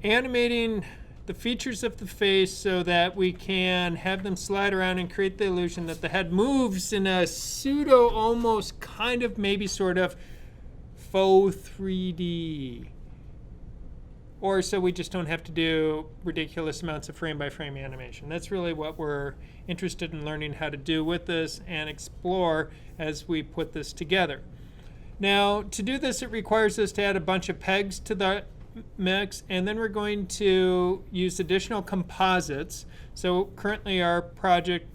animating the features of the face so that we can have them slide around and create the illusion that the head moves in a pseudo, almost kind of, maybe sort of faux 3D. Or so we just don't have to do ridiculous amounts of frame by frame animation. That's really what we're interested in learning how to do with this and explore as we put this together. Now, to do this, it requires us to add a bunch of pegs to the mix, and then we're going to use additional composites. So currently our project,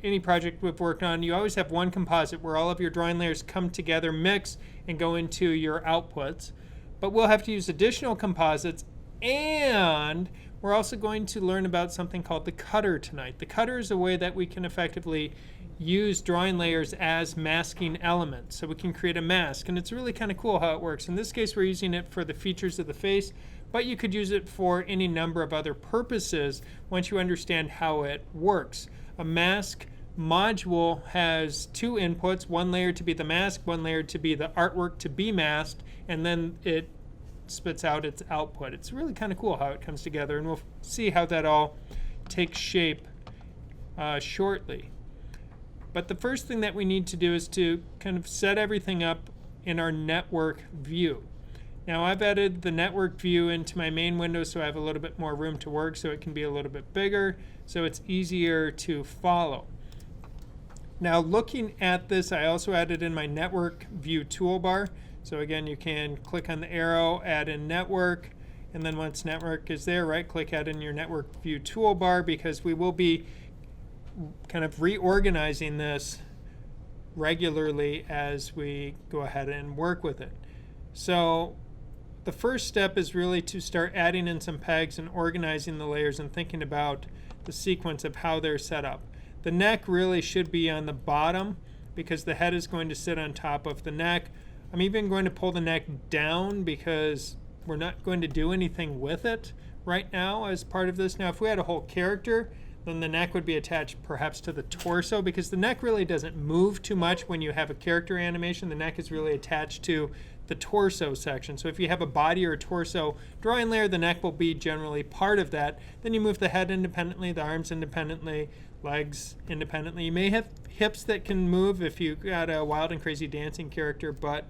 any project we've worked on, you always have one composite where all of your drawing layers come together, mix, and go into your outputs. But we'll have to use additional composites, and we're also going to learn about something called the cutter tonight. The cutter is a way that we can effectively use drawing layers as masking elements. So we can create a mask, and it's really kind of cool how it works. In this case, we're using it for the features of the face, but you could use it for any number of other purposes once you understand how it works. A mask module has two inputs, one layer to be the mask, one layer to be the artwork to be masked, and then it spits out its output. It's really kind of cool how it comes together, and we'll see how that all takes shape shortly. But the first thing that we need to do is to kind of set everything up in our network view. Now I've added the network view into my main window so I have a little bit more room to work, so it can be a little bit bigger, so it's easier to follow. Now looking at this, I also added in my network view toolbar. So again, you can click on the arrow, add in network, and then once network is there, right click, add in your network view toolbar, because we will be kind of reorganizing this regularly as we go ahead and work with it. So the first step is really to start adding in some pegs and organizing the layers and thinking about the sequence of how they're set up. The neck really should be on the bottom because the head is going to sit on top of the neck. I'm even going to pull the neck down because we're not going to do anything with it right now as part of this. Now if we had a whole character, then the neck would be attached perhaps to the torso, because the neck really doesn't move too much when you have a character animation. The neck is really attached to the torso section. So if you have a body or a torso drawing layer, the neck will be generally part of that. Then you move the head independently, the arms independently, legs independently. You may have hips that can move if you've got a wild and crazy dancing character, but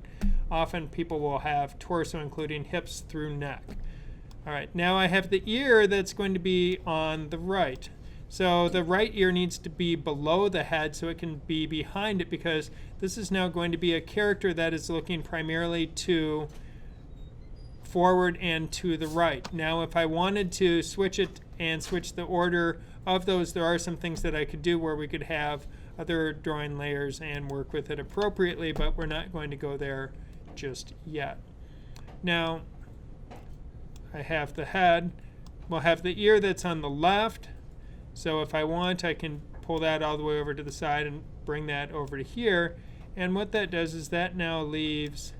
often people will have torso including hips through neck. All right, now I have the ear that's going to be on the right. So the right ear needs to be below the head so it can be behind it, because this is now going to be a character that is looking primarily to forward and to the right. Now if I wanted to switch it and switch the order of those, there are some things that I could do where we could have other drawing layers and work with it appropriately, but we're not going to go there just yet. Now I have the head. We'll have the ear that's on the left. So if I want, I can pull that all the way over to the side and bring that over to here. And what that does is that now leaves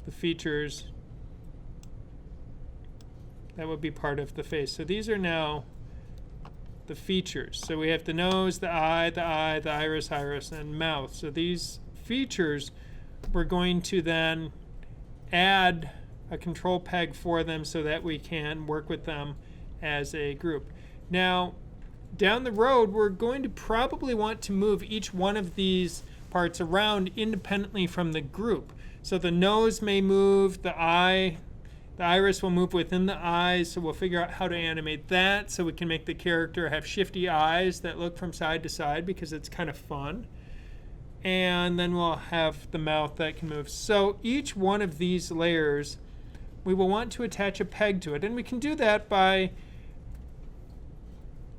the features that would be part of the face. So these are now the features. So we have the nose, the eye, the iris, and mouth. So these features, we're going to then add a control peg for them so that we can work with them as a group. Now, down the road, we're going to probably want to move each one of these parts around independently from the group. So the nose may move, the iris will move within the eyes, so we'll figure out how to animate that so we can make the character have shifty eyes that look from side to side, because it's kind of fun. And then we'll have the mouth that can move. So each one of these layers, we will want to attach a peg to it, and we can do that by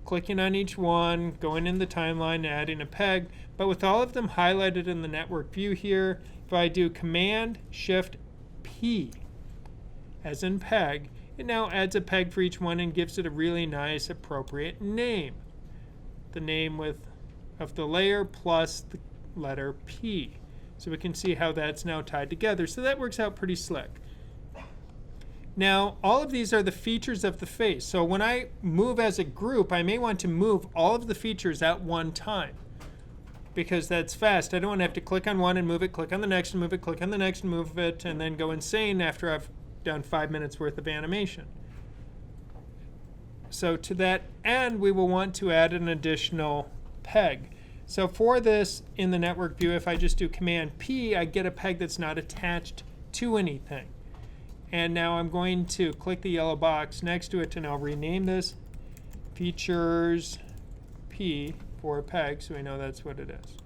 clicking on each one, going in the timeline, and adding a peg. But with all of them highlighted in the network view here, if I do Command Shift P, as in peg, it now adds a peg for each one and gives it a really nice appropriate name. The name of the layer plus the letter P. So we can see how that's now tied together. So that works out pretty slick. Now, all of these are the features of the face. So when I move as a group, I may want to move all of the features at one time. because that's fast. I don't want to have to click on one and move it, click on the next and move it, click on the next and move it, and then go insane after I've done 5 minutes worth of animation. So to that end, we will want to add an additional peg. So for this, in the network view, if I just do Command P, I get a peg that's not attached to anything. And now I'm going to click the yellow box next to it, and I'll rename this Features P for peg, so we know that's what it is.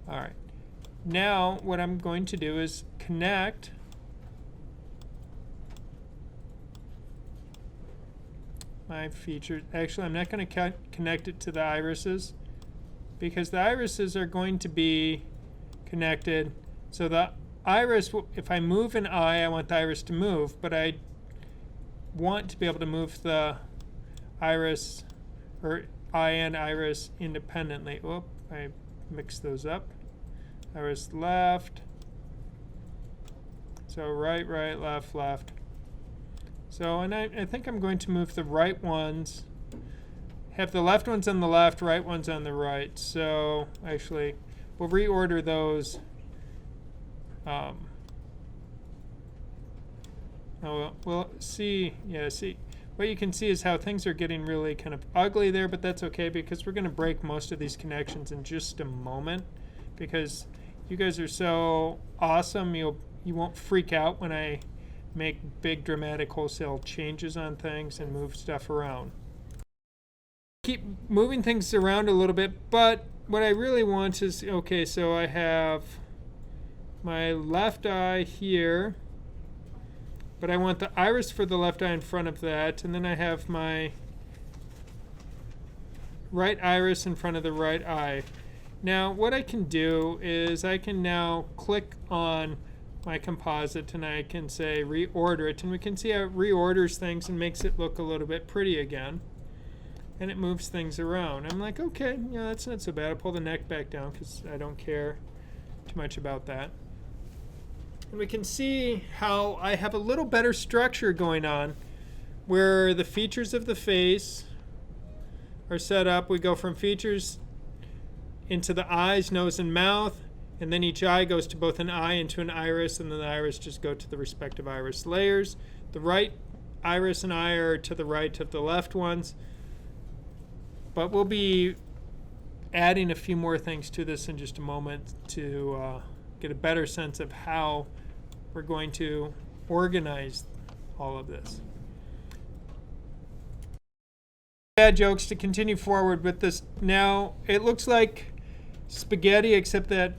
All right. Now what I'm going to do is connect my features. Actually, I'm not going to connect it to the irises, because the irises are going to be connected. So the iris, if I move an eye, I want the iris to move, but I want to be able to move the iris, or eye and iris, independently. Oh, I mixed those up. Iris left. So right, right, left, left. So, and I think I'm going to move the right ones, have the left ones on the left, right ones on the right. So actually, we'll reorder those. We'll see. Yeah, see. What you can see is how things are getting really kind of ugly there, but that's okay because we're going to break most of these connections in just a moment, because you guys are so awesome. You won't freak out when I make big dramatic wholesale changes on things and move stuff around. Keep moving things around a little bit, but what I really want is, okay, so I have my left eye here, but I want the iris for the left eye in front of that, and then I have my right iris in front of the right eye. Now what I can do is I can now click on my composite and I can say reorder it, and we can see how it reorders things and makes it look a little bit pretty again, and it moves things around. I'm like, okay, yeah, that's not so bad. I'll pull the neck back down because I don't care too much about that. And we can see how I have a little better structure going on, where the features of the face are set up. We go from features into the eyes, nose, and mouth, and then each eye goes to both an eye and to an iris, and then the iris just go to the respective iris layers. The right iris and eye are to the right of the left ones. But we'll be adding a few more things to this in just a moment to get a better sense of how we're going to organize all of this. Bad jokes, to continue forward with this. Now it looks like spaghetti, except that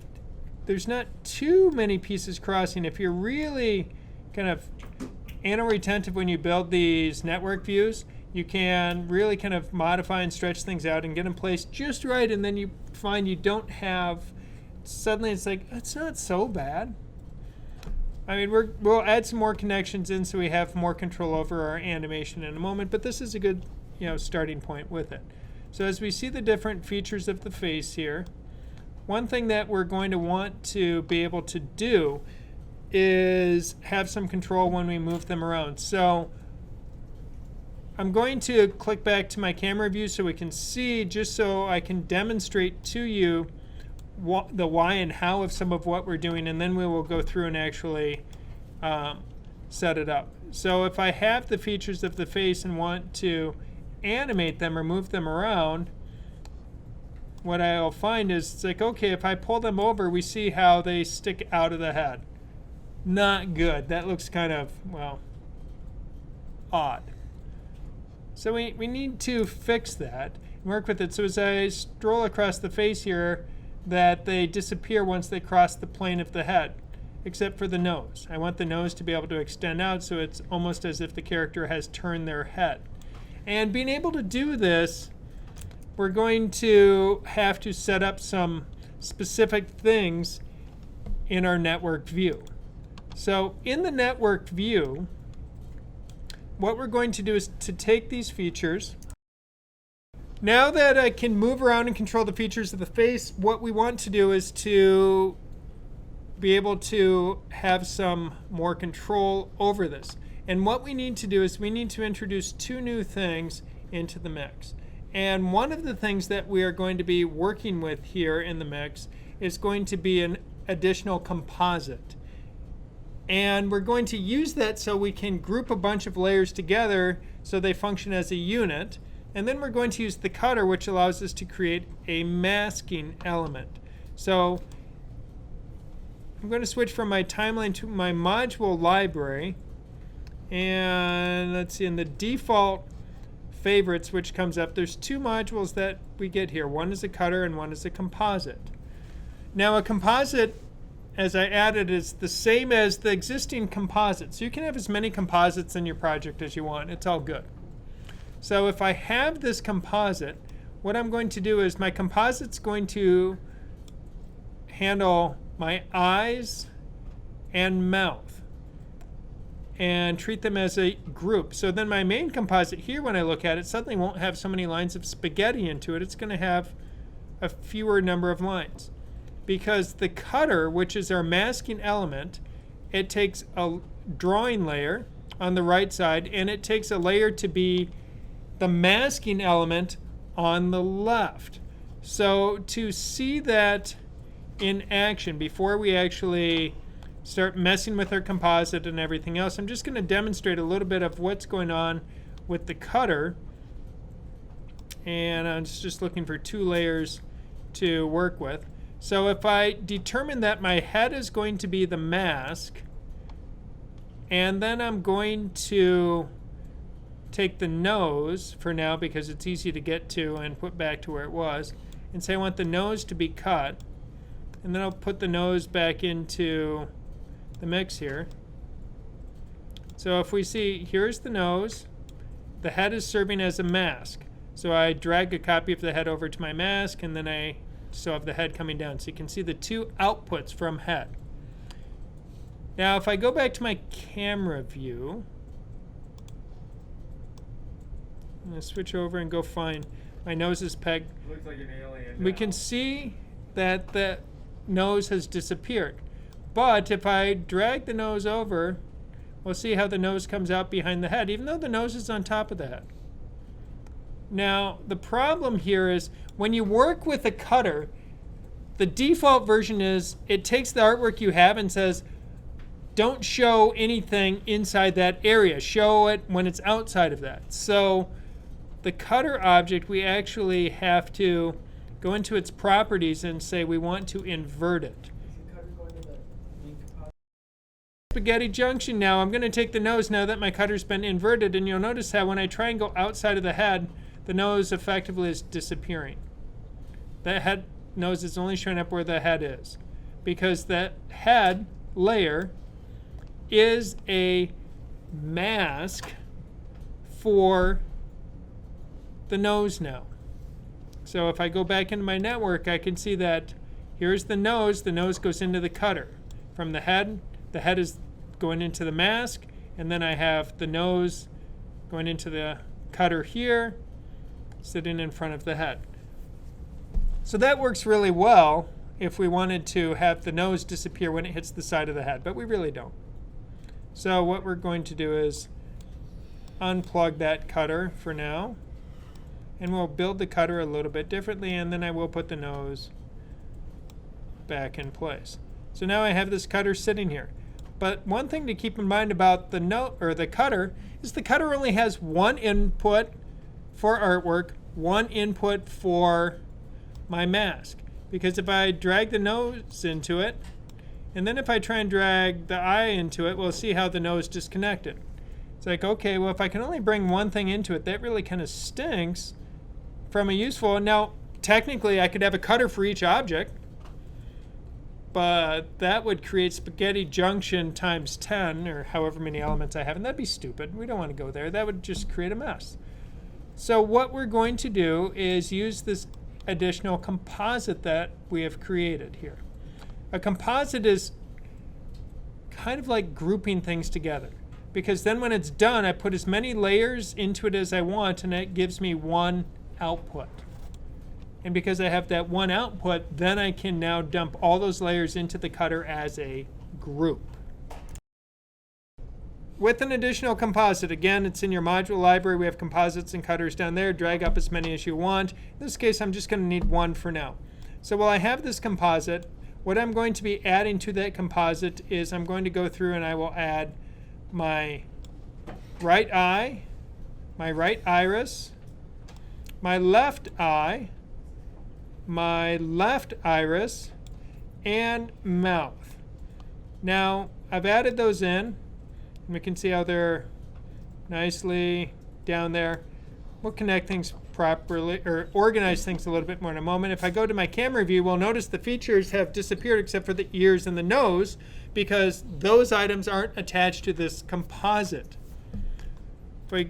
there's not too many pieces crossing. If you're really kind of anal-retentive when you build these network views, you can really kind of modify and stretch things out and get them placed just right, and then you find you don't have, suddenly it's like, it's not so bad. I mean, we'll add some more connections in so we have more control over our animation in a moment, but this is a good, starting point with it. So as we see the different features of the face here, one thing that we're going to want to be able to do is have some control when we move them around. So I'm going to click back to my camera view so we can see, just so I can demonstrate to you the why and how of some of what we're doing, and then we will go through and actually set it up. So if I have the features of the face and want to animate them or move them around, what I'll find is it's like, okay, if I pull them over, we see how they stick out of the head. Not good. That looks kind of, well, odd. So we need to fix that and work with it. So as I stroll across the face here, that they disappear once they cross the plane of the head, except for the nose. I want the nose to be able to extend out so it's almost as if the character has turned their head. And being able to do this, we're going to have to set up some specific things in our network view. So in the network view, what we're going to do is to take these features. Now that I can move around and control the features of the face, what we want to do is to be able to have some more control over this. And what we need to do is we need to introduce two new things into the mix. And one of the things that we are going to be working with here in the mix is going to be an additional composite. And we're going to use that so we can group a bunch of layers together so they function as a unit. And then we're going to use the cutter, which allows us to create a masking element. So I'm going to switch from my timeline to my module library. And let's see, in the default favorites, which comes up, there's two modules that we get here. One is a cutter and one is a composite. Now a composite, as I added, is the same as the existing composite. So you can have as many composites in your project as you want. It's all good. So if I have this composite, what I'm going to do is my composite's going to handle my eyes and mouth and treat them as a group. So then my main composite here, when I look at it, suddenly won't have so many lines of spaghetti into it. It's going to have a fewer number of lines. Because the cutter, which is our masking element, it takes a drawing layer on the right side, and it takes a layer to be the masking element on the left. So to see that in action, before we actually start messing with our composite and everything else, I'm just going to demonstrate a little bit of what's going on with the cutter. And I'm just looking for two layers to work with. So if I determine that my head is going to be the mask, and then I'm going to take the nose for now because it's easy to get to and put back to where it was, and say I want the nose to be cut, and then I'll put the nose back into the mix here. So if we see, here's the nose, the head is serving as a mask. So I drag a copy of the head over to my mask, and then I still have the head coming down. So you can see the two outputs from head. Now if I go back to my camera view, I'm going to switch over and go find my nose is pegged. Looks like an alien. We can see that the nose has disappeared. But if I drag the nose over, we'll see how the nose comes out behind the head, even though the nose is on top of the head. Now, the problem here is when you work with a cutter, the default version is it takes the artwork you have and says, don't show anything inside that area. Show it when it's outside of that. So the cutter object, we actually have to go into its properties and say we want to invert it. Spaghetti junction now. I'm going to take the nose now that my cutter's been inverted, and you'll notice how when I try and go outside of the head, the nose effectively is disappearing. The head nose is only showing up where the head is, because that head layer is a mask for the nose now. So if I go back into my network, I can see that here's the nose goes into the cutter. From the head is going into the mask, and then I have the nose going into the cutter here, sitting in front of the head. So that works really well if we wanted to have the nose disappear when it hits the side of the head, but we really don't. So what we're going to do is unplug that cutter for now, and we'll build the cutter a little bit differently, and then I will put the nose back in place. So now I have this cutter sitting here. But one thing to keep in mind about the cutter is the cutter only has one input for artwork, one input for my mask. Because if I drag the nose into it, and then if I try and drag the eye into it, we'll see how the nose disconnected. It's like, okay, well, if I can only bring one thing into it, that really kind of stinks from a useful. Now, technically, I could have a cutter for each object, but that would create spaghetti junction times 10, or however many elements I have, and that'd be stupid. We don't want to go there. That would just create a mess. So what we're going to do is use this additional composite that we have created here. A composite is kind of like grouping things together, because then when it's done, I put as many layers into it as I want, and it gives me one output. And because I have that one output, then I can now dump all those layers into the cutter as a group. with an additional composite. Again, it's in your module library. We have composites and cutters down there. Drag up as many as you want. In this case, I'm just going to need one for now. So while I have this composite, what I'm going to be adding to that composite is I'm going to go through and I will add my right eye, my right iris, my left eye, my left iris, and mouth. Now, I've added those in, and we can see how they're nicely down there. We'll connect things properly, or organize things a little bit more in a moment. If I go to my camera view, we'll notice the features have disappeared except for the ears and the nose, because those items aren't attached to this composite. If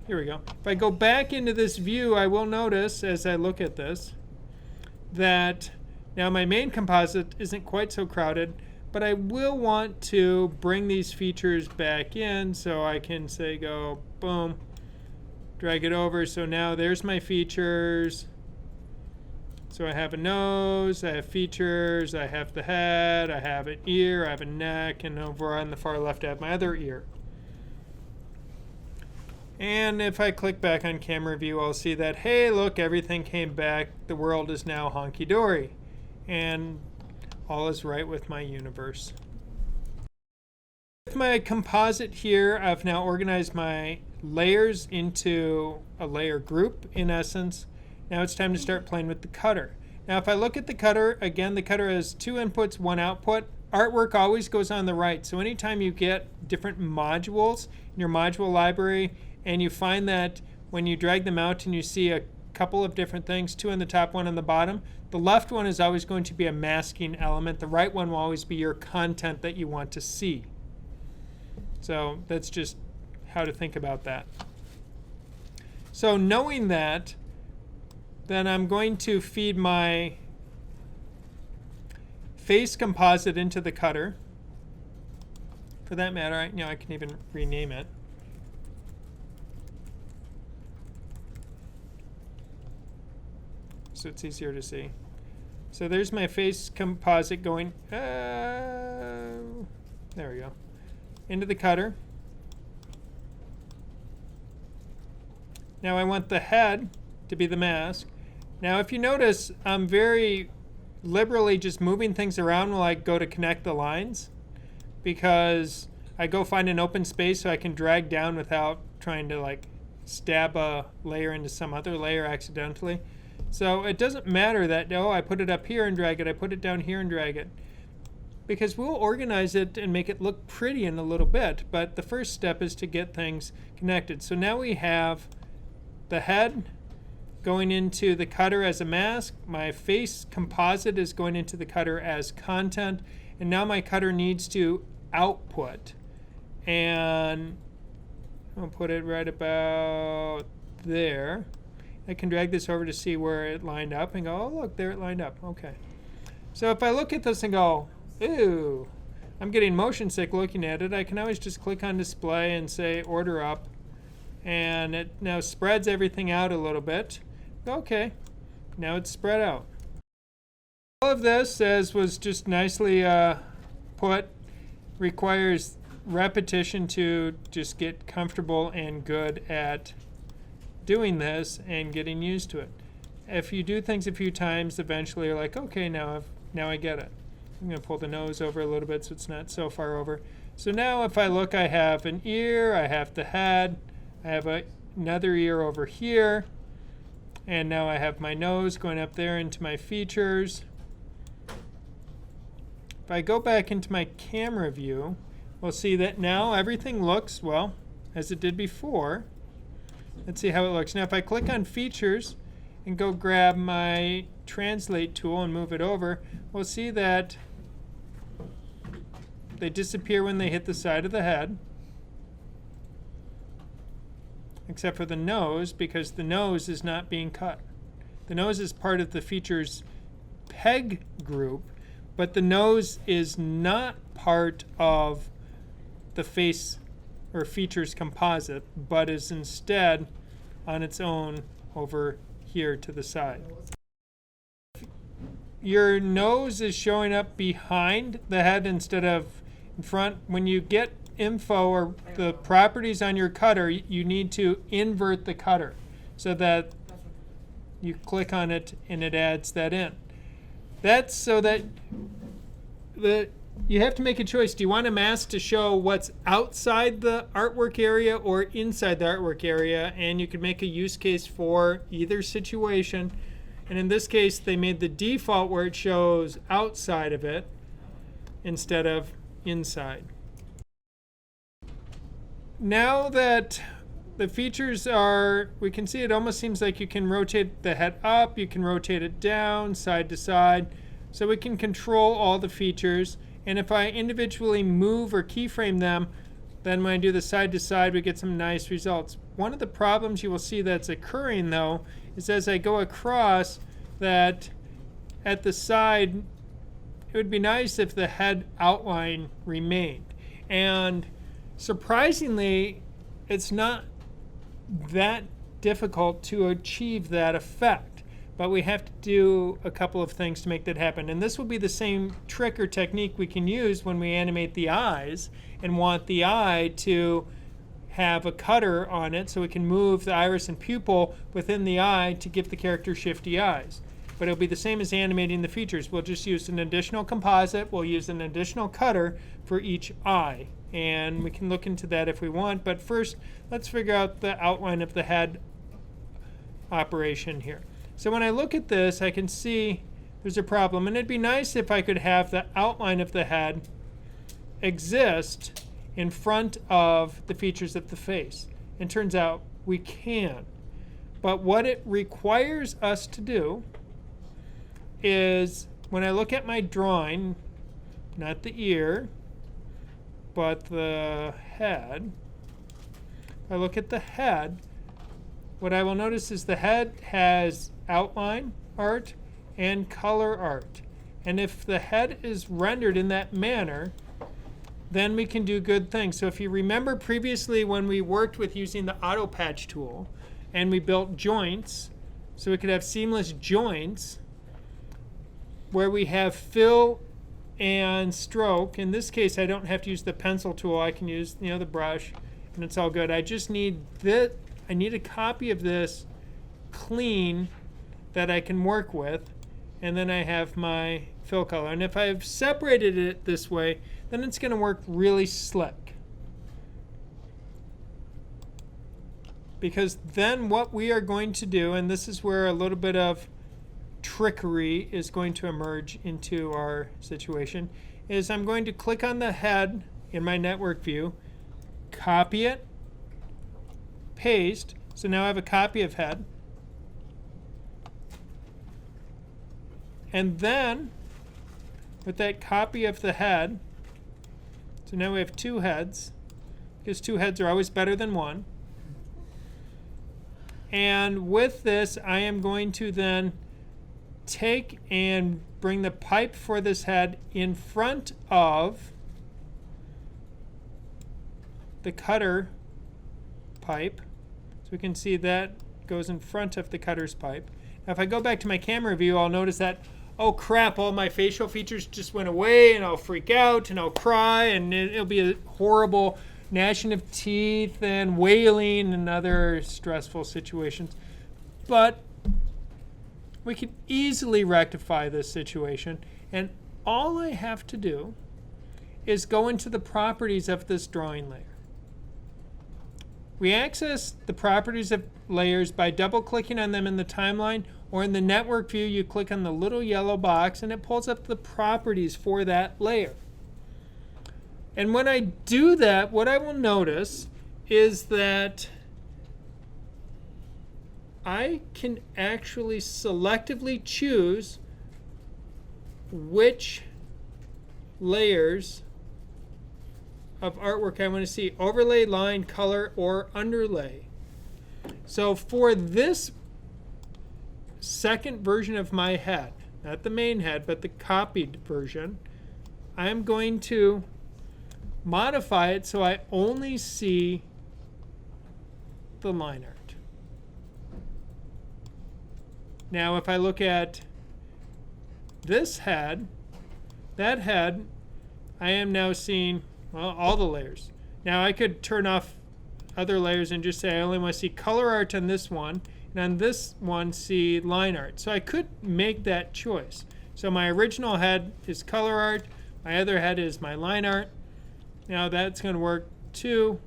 here we go. If I go back into this view, I will notice as I look at this that now my main composite isn't quite so crowded, but I will want to bring these features back in, so I can say go boom, drag it over. So now there's my features. So I have a nose, I have features, I have the head, I have an ear, I have a neck, and over on the far left I have my other ear. And if I click back on camera view, I'll see that, hey, look, everything came back. The world is now honky-dory. And all is right with my universe. With my composite here, I've now organized my layers into a layer group, in essence. Now it's time to start playing with the cutter. Now if I look at the cutter, again, the cutter has 2 inputs, 1 output. Artwork always goes on the right. So anytime you get different modules in your module library, and you find that when you drag them out and you see a couple of different things, 2 on the top, 1 on the bottom, the left one is always going to be a masking element. The right one will always be your content that you want to see. So that's just how to think about that. So knowing that, then I'm going to feed my face composite into the cutter. For that matter, I can even rename it. So it's easier to see. So there's my face composite going, there we go, into the cutter. Now I want the head to be the mask. Now if you notice, I'm very liberally just moving things around while I go to connect the lines, because I go find an open space so I can drag down without trying to like stab a layer into some other layer accidentally. So it doesn't matter that, oh, I put it up here and drag it, I put it down here and drag it, because we'll organize it and make it look pretty in a little bit, but the first step is to get things connected. So now we have the head going into the cutter as a mask, my face composite is going into the cutter as content, and now my cutter needs to output. And I'll put it right about there. I can drag this over to see where it lined up and go, oh, look, there it lined up. Okay. So if I look at this and go, ooh, I'm getting motion sick looking at it, I can always just click on display and say order up. And it now spreads everything out a little bit. Okay, now it's spread out. All of this, as was just nicely put, requires repetition to just get comfortable and good at doing this and getting used to it. If you do things a few times, eventually you're like, okay, now I get it. I'm going to pull the nose over a little bit so it's not so far over. So now if I look, I have an ear, I have the head, I have another ear over here, and now I have my nose going up there into my features. If I go back into my camera view, we'll see that now everything looks, well, as it did before. Let's see how it looks. Now if I click on features and go grab my translate tool and move it over, we'll see that they disappear when they hit the side of the head, except for the nose, because the nose is not being cut. The nose is part of the features peg group, but the nose is not part of the face or features composite, but is instead on its own over here to the side. Your nose is showing up behind the head instead of in front. When you get info or the properties on your cutter, you need to invert the cutter so that you click on it and it adds that in. That's so that you have to make a choice. Do you want a mask to show what's outside the artwork area or inside the artwork area? And you can make a use case for either situation. And in this case, they made the default where it shows outside of it instead of inside. Now that the features are, we can see it almost seems like you can rotate the head up, you can rotate it down, side to side. So we can control all the features. And if I individually move or keyframe them, then when I do the side to side, we get some nice results. One of the problems you will see that's occurring though, is as I go across that at the side, it would be nice if the head outline remained. And surprisingly, it's not that difficult to achieve that effect. But we have to do a couple of things to make that happen. And this will be the same trick or technique we can use when we animate the eyes and want the eye to have a cutter on it so we can move the iris and pupil within the eye to give the character shifty eyes. But it'll be the same as animating the features. We'll just use an additional composite. We'll use an additional cutter for each eye. And we can look into that if we want. But first, let's figure out the outline of the head operation here. So when I look at this, I can see there's a problem. And it'd be nice if I could have the outline of the head exist in front of the features of the face. And turns out we can. But what it requires us to do is when I look at my drawing, not the ear, but the head, if I look at the head, what I will notice is the head has outline art and color art. And if the head is rendered in that manner, then we can do good things. So if you remember previously when we worked with using the auto patch tool and we built joints, so we could have seamless joints where we have fill and stroke. In this case, I don't have to use the pencil tool. I can use the brush and it's all good. I just need this. I need a copy of this clean that I can work with, and then I have my fill color. And if I've separated it this way, then it's going to work really slick. Because then what we are going to do, and this is where a little bit of trickery is going to emerge into our situation, is I'm going to click on the head in my network view, copy it, paste. So now I have a copy of head. And then with that copy of the head, so now we have two heads, because two heads are always better than one. And with this, I am going to then take and bring the pipe for this head in front of the cutter pipe. So we can see that goes in front of the cutter's pipe. Now if I go back to my camera view, I'll notice that, oh crap, all my facial features just went away, and I'll freak out and I'll cry, and it'll be a horrible gnashing of teeth and wailing and other stressful situations. But we can easily rectify this situation, and all I have to do is go into the properties of this drawing layer. We access the properties of layers by double-clicking on them in the timeline, or in the network view, you click on the little yellow box and it pulls up the properties for that layer. And when I do that, what I will notice is that I can actually selectively choose which layers of artwork I want to see: overlay, line, color, or underlay. So for this second version of my head, not the main head, but the copied version, I'm going to modify it so I only see the line art. Now if I look at this head, that head, I am now seeing, well, all the layers. Now I could turn off other layers and just say I only want to see color art on this one, and on this one see line art. So I could make that choice. So my original head is color art, my other head is my line art. Now that's going to work too,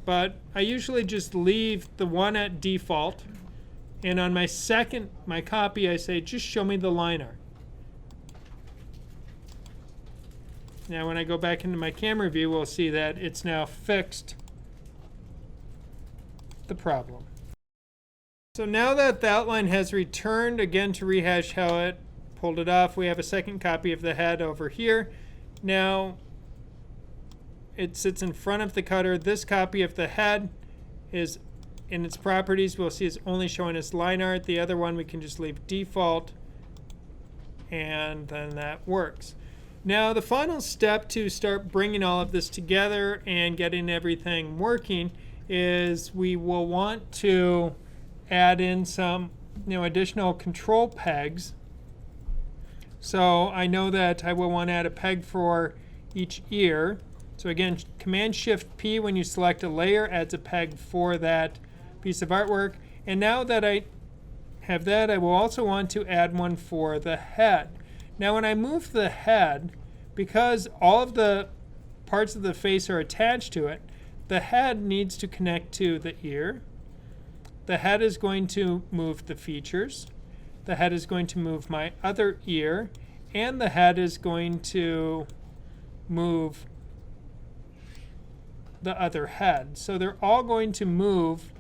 but I usually just leave the one at default, and on my copy I say just show me the line art. Now when I go back into my camera view, we'll see that it's now fixed the problem. So now that the outline has returned, again to rehash how it pulled it off, we have a second copy of the head over here. Now it sits in front of the cutter. This copy of the head is in its properties, we'll see it's only showing us line art. The other one we can just leave default, and then that works. Now the final step to start bringing all of this together and getting everything working is we will want to add in some additional control pegs. So I know that I will want to add a peg for each ear. So again, Command-Shift-P when you select a layer adds a peg for that piece of artwork. And now that I have that, I will also want to add one for the head. Now when I move the head, because all of the parts of the face are attached to it, the head needs to connect to the ear. The head is going to move the features. The head is going to move my other ear. And the head is going to move the other head. So they're all going to move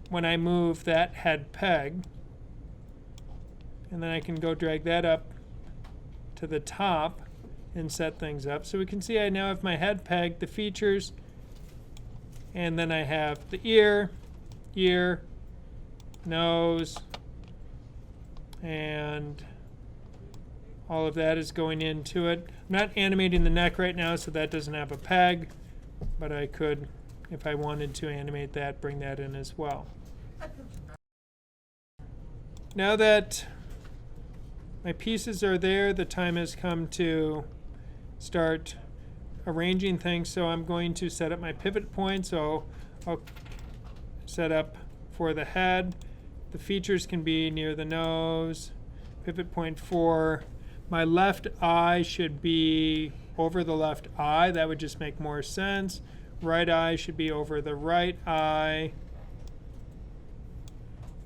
when I move that head peg. And then I can go drag that up to the top and set things up. So we can see I now have my head peg, the features, and then I have the ear, nose, and all of that is going into it. I'm not animating the neck right now, so that doesn't have a peg, but I could, if I wanted to animate that, bring that in as well. Now that my pieces are there, the time has come to start arranging things. So I'm going to set up my pivot point. So I'll set up for the head. The features can be near the nose. Pivot point for my left eye should be over the left eye. That would just make more sense. Right eye should be over the right eye.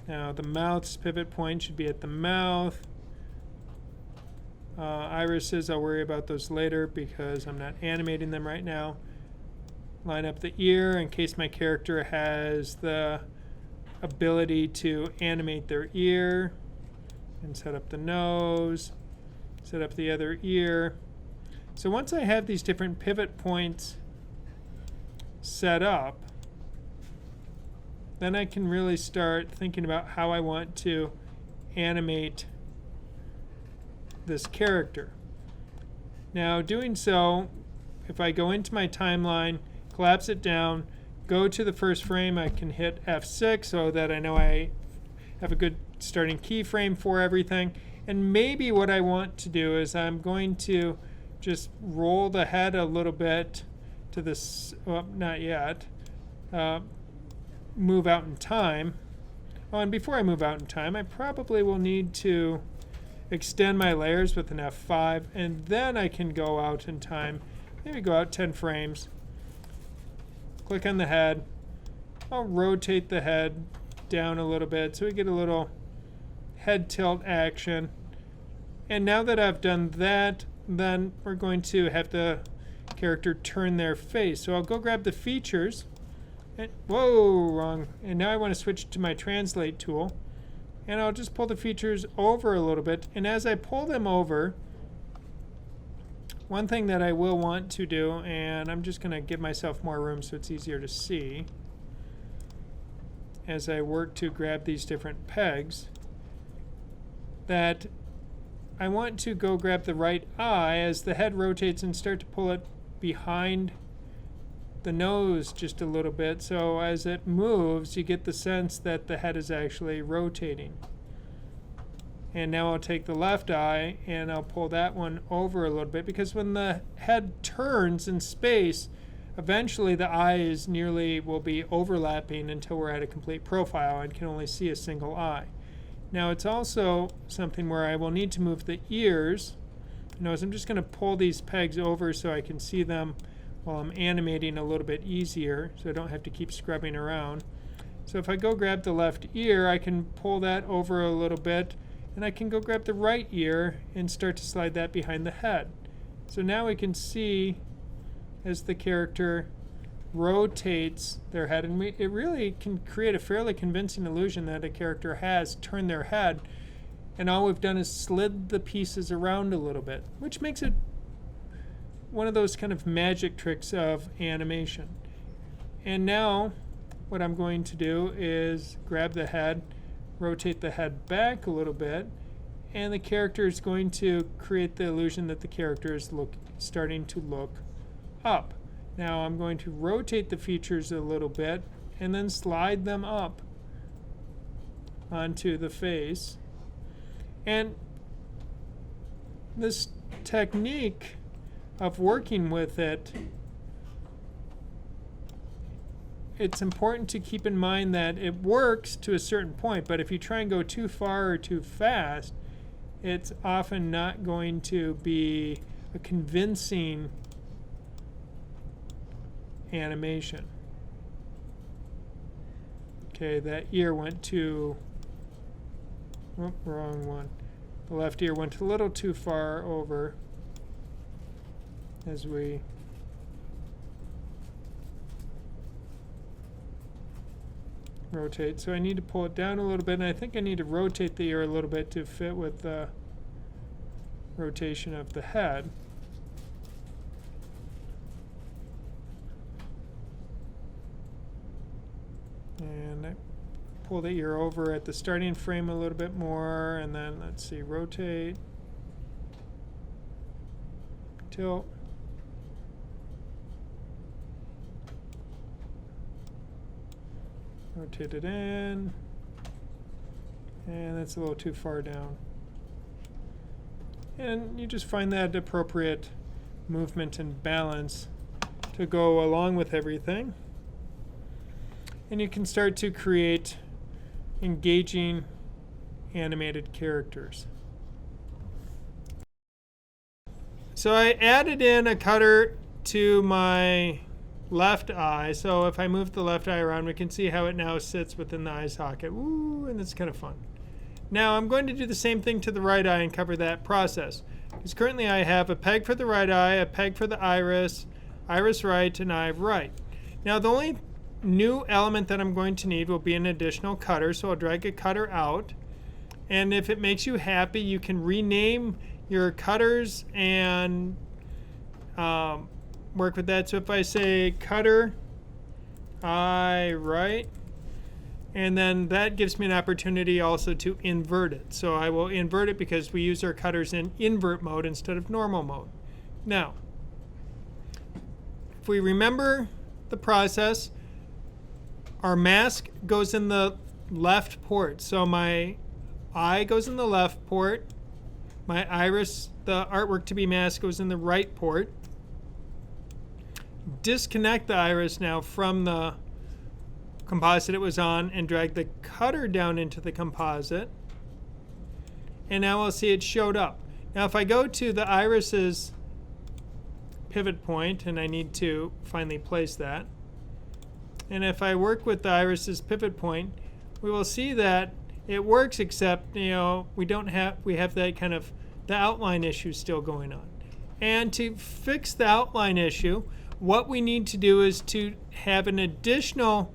Now the mouth's pivot point should be at the mouth. Irises, I'll worry about those later because I'm not animating them right now. Line up the ear in case my character has the ability to animate their ear. And set up the nose. Set up the other ear. So once I have these different pivot points set up, then I can really start thinking about how I want to animate this character. Now doing so, if I go into my timeline, collapse it down, go to the first frame, I can hit F6 so that I know I have a good starting keyframe for everything. And maybe what I want to do is I'm going to just roll the head a little bit to this, well, not yet, move out in time. Oh, and before I move out in time, I probably will need to extend my layers with an F5, and then I can go out in time, maybe go out 10 frames, click on the head, I'll rotate the head down a little bit so we get a little head tilt action. And now that I've done that, then we're going to have the character turn their face. So I'll go grab the features, and, whoa, wrong. And now I want to switch to my translate tool. And I'll just pull the features over a little bit. And as I pull them over, one thing that I will want to do, and I'm just going to give myself more room so it's easier to see, as I work to grab these different pegs, that I want to go grab the right eye as the head rotates and start to pull it behind the nose just a little bit, so as it moves you get the sense that the head is actually rotating. And now I'll take the left eye and I'll pull that one over a little bit, because when the head turns in space, eventually the eyes will be overlapping until we're at a complete profile and can only see a single eye. Now it's also something where I will need to move the ears. Notice I'm just going to pull these pegs over so I can see them while I'm animating a little bit easier, so I don't have to keep scrubbing around. So if I go grab the left ear, I can pull that over a little bit, and I can go grab the right ear and start to slide that behind the head. So now we can see as the character rotates their head, and it really can create a fairly convincing illusion that a character has turned their head, and all we've done is slid the pieces around a little bit, which makes it one of those kind of magic tricks of animation. And now what I'm going to do is grab the head, rotate the head back a little bit, and the character is going to create the illusion that the character is starting to look up. Now I'm going to rotate the features a little bit and then slide them up onto the face. And this technique of working with it, it's important to keep in mind that it works to a certain point, but if you try and go too far or too fast, it's often not going to be a convincing animation. Okay, that ear went to, oh, wrong one. The left ear went a little too far over as we rotate. So I need to pull it down a little bit, and I think I need to rotate the ear a little bit to fit with the rotation of the head. And I pull the ear over at the starting frame a little bit more, and then let's see, rotate, tilt, rotate it in, and that's a little too far down. And you just find that appropriate movement and balance to go along with everything. And you can start to create engaging animated characters. So I added in a cutter to my left eye. So if I move the left eye around, we can see how it now sits within the eye socket. Ooh, and it's kind of fun. Now I'm going to do the same thing to the right eye and cover that process. Because currently I have a peg for the right eye, a peg for the iris, iris right, and eye right. Now the only new element that I'm going to need will be an additional cutter, so I'll drag a cutter out. And if it makes you happy, you can rename your cutters and work with that. So if I say cutter, eye right, and then that gives me an opportunity also to invert it. So I will invert it because we use our cutters in invert mode instead of normal mode. Now, if we remember the process, our mask goes in the left port. So my eye goes in the left port. My iris, the artwork to be masked, goes in the right port. Disconnect the iris now from the composite it was on and drag the cutter down into the composite. And now I'll see it showed up. Now if I go to the iris's pivot point, and I need to finally place that, and if I work with the iris's pivot point, we will see that it works, except we have that kind of the outline issue still going on. And to fix the outline issue, what we need to do is to have an additional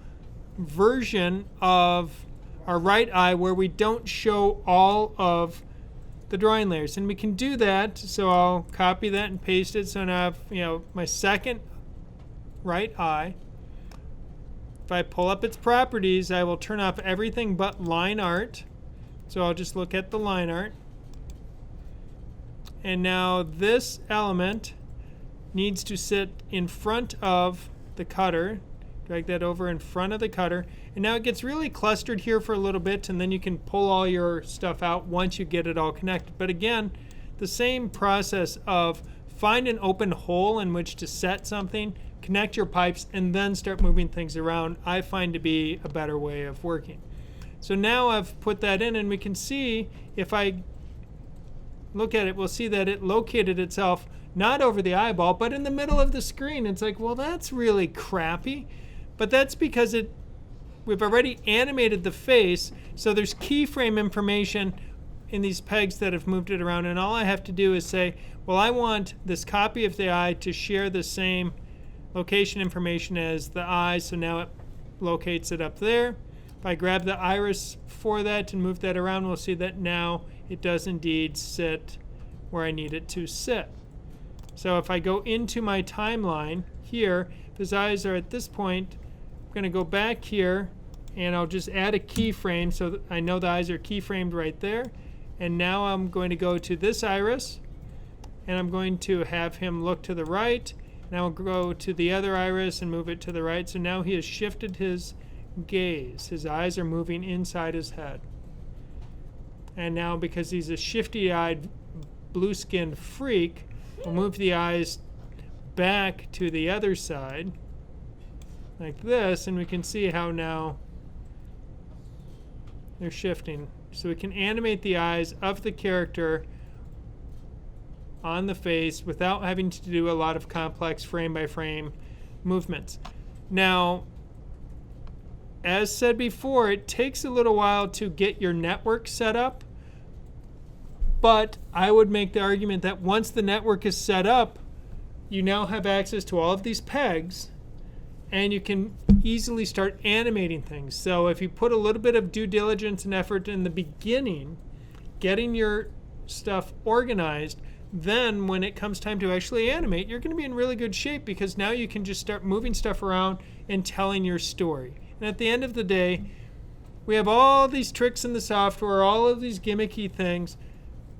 version of our right eye where we don't show all of the drawing layers. And we can do that, so I'll copy that and paste it. So now I have my second right eye. If I pull up its properties, I will turn off everything but line art. So I'll just look at the line art. And now this element needs to sit in front of the cutter. Drag that over in front of the cutter. And now it gets really clustered here for a little bit, and then you can pull all your stuff out once you get it all connected. But again, the same process of find an open hole in which to set something, connect your pipes, and then start moving things around, I find to be a better way of working. So now I've put that in, and we can see, if I look at it, we'll see that it located itself not over the eyeball, but in the middle of the screen. It's like, well, that's really crappy. But that's because we've already animated the face, so there's keyframe information in these pegs that have moved it around, and all I have to do is say, well, I want this copy of the eye to share the same location information as the eye, so now it locates it up there. If I grab the iris for that and move that around, we'll see that now it does indeed sit where I need it to sit. So if I go into my timeline here, if his eyes are at this point, I'm going to go back here, and I'll just add a keyframe so that I know the eyes are keyframed right there. And now I'm going to go to this iris, and I'm going to have him look to the right. Now I'll go to the other iris and move it to the right. So now he has shifted his gaze. His eyes are moving inside his head. And now, because he's a shifty-eyed, blue-skinned freak, we'll move the eyes back to the other side like this, and we can see how now they're shifting. So we can animate the eyes of the character on the face without having to do a lot of complex frame-by-frame movements. Now, as said before, it takes a little while to get your network set up, but I would make the argument that once the network is set up, you now have access to all of these pegs, and you can easily start animating things. So if you put a little bit of due diligence and effort in the beginning, getting your stuff organized, then when it comes time to actually animate, you're going to be in really good shape, because now you can just start moving stuff around and telling your story. And at the end of the day, we have all these tricks in the software, all of these gimmicky things,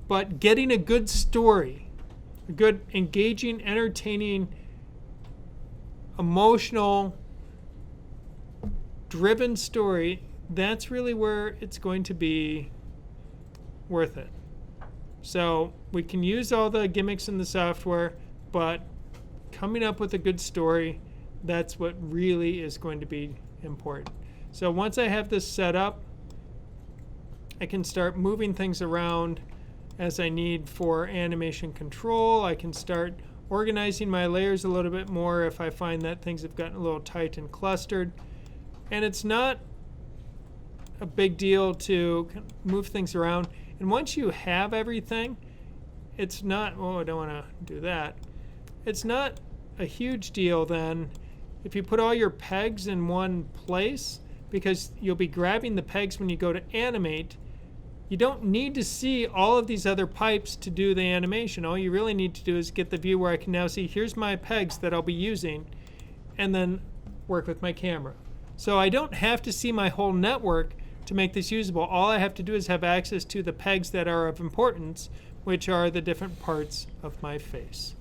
but getting a good story, a good, engaging, entertaining, emotional, driven story, that's really where it's going to be worth it. So we can use all the gimmicks in the software, but coming up with a good story, that's what really is going to be important. So once I have this set up, I can start moving things around as I need for animation control. I can start organizing my layers a little bit more if I find that things have gotten a little tight and clustered. And it's not a big deal to move things around. And once you have everything, it's not, oh, I don't want to do that. It's not a huge deal then if you put all your pegs in one place, because you'll be grabbing the pegs when you go to animate. You don't need to see all of these other pipes to do the animation. All you really need to do is get the view where I can now see, here's my pegs that I'll be using, and then work with my camera. So I don't have to see my whole network to make this usable. All I have to do is have access to the pegs that are of importance, which are the different parts of my face.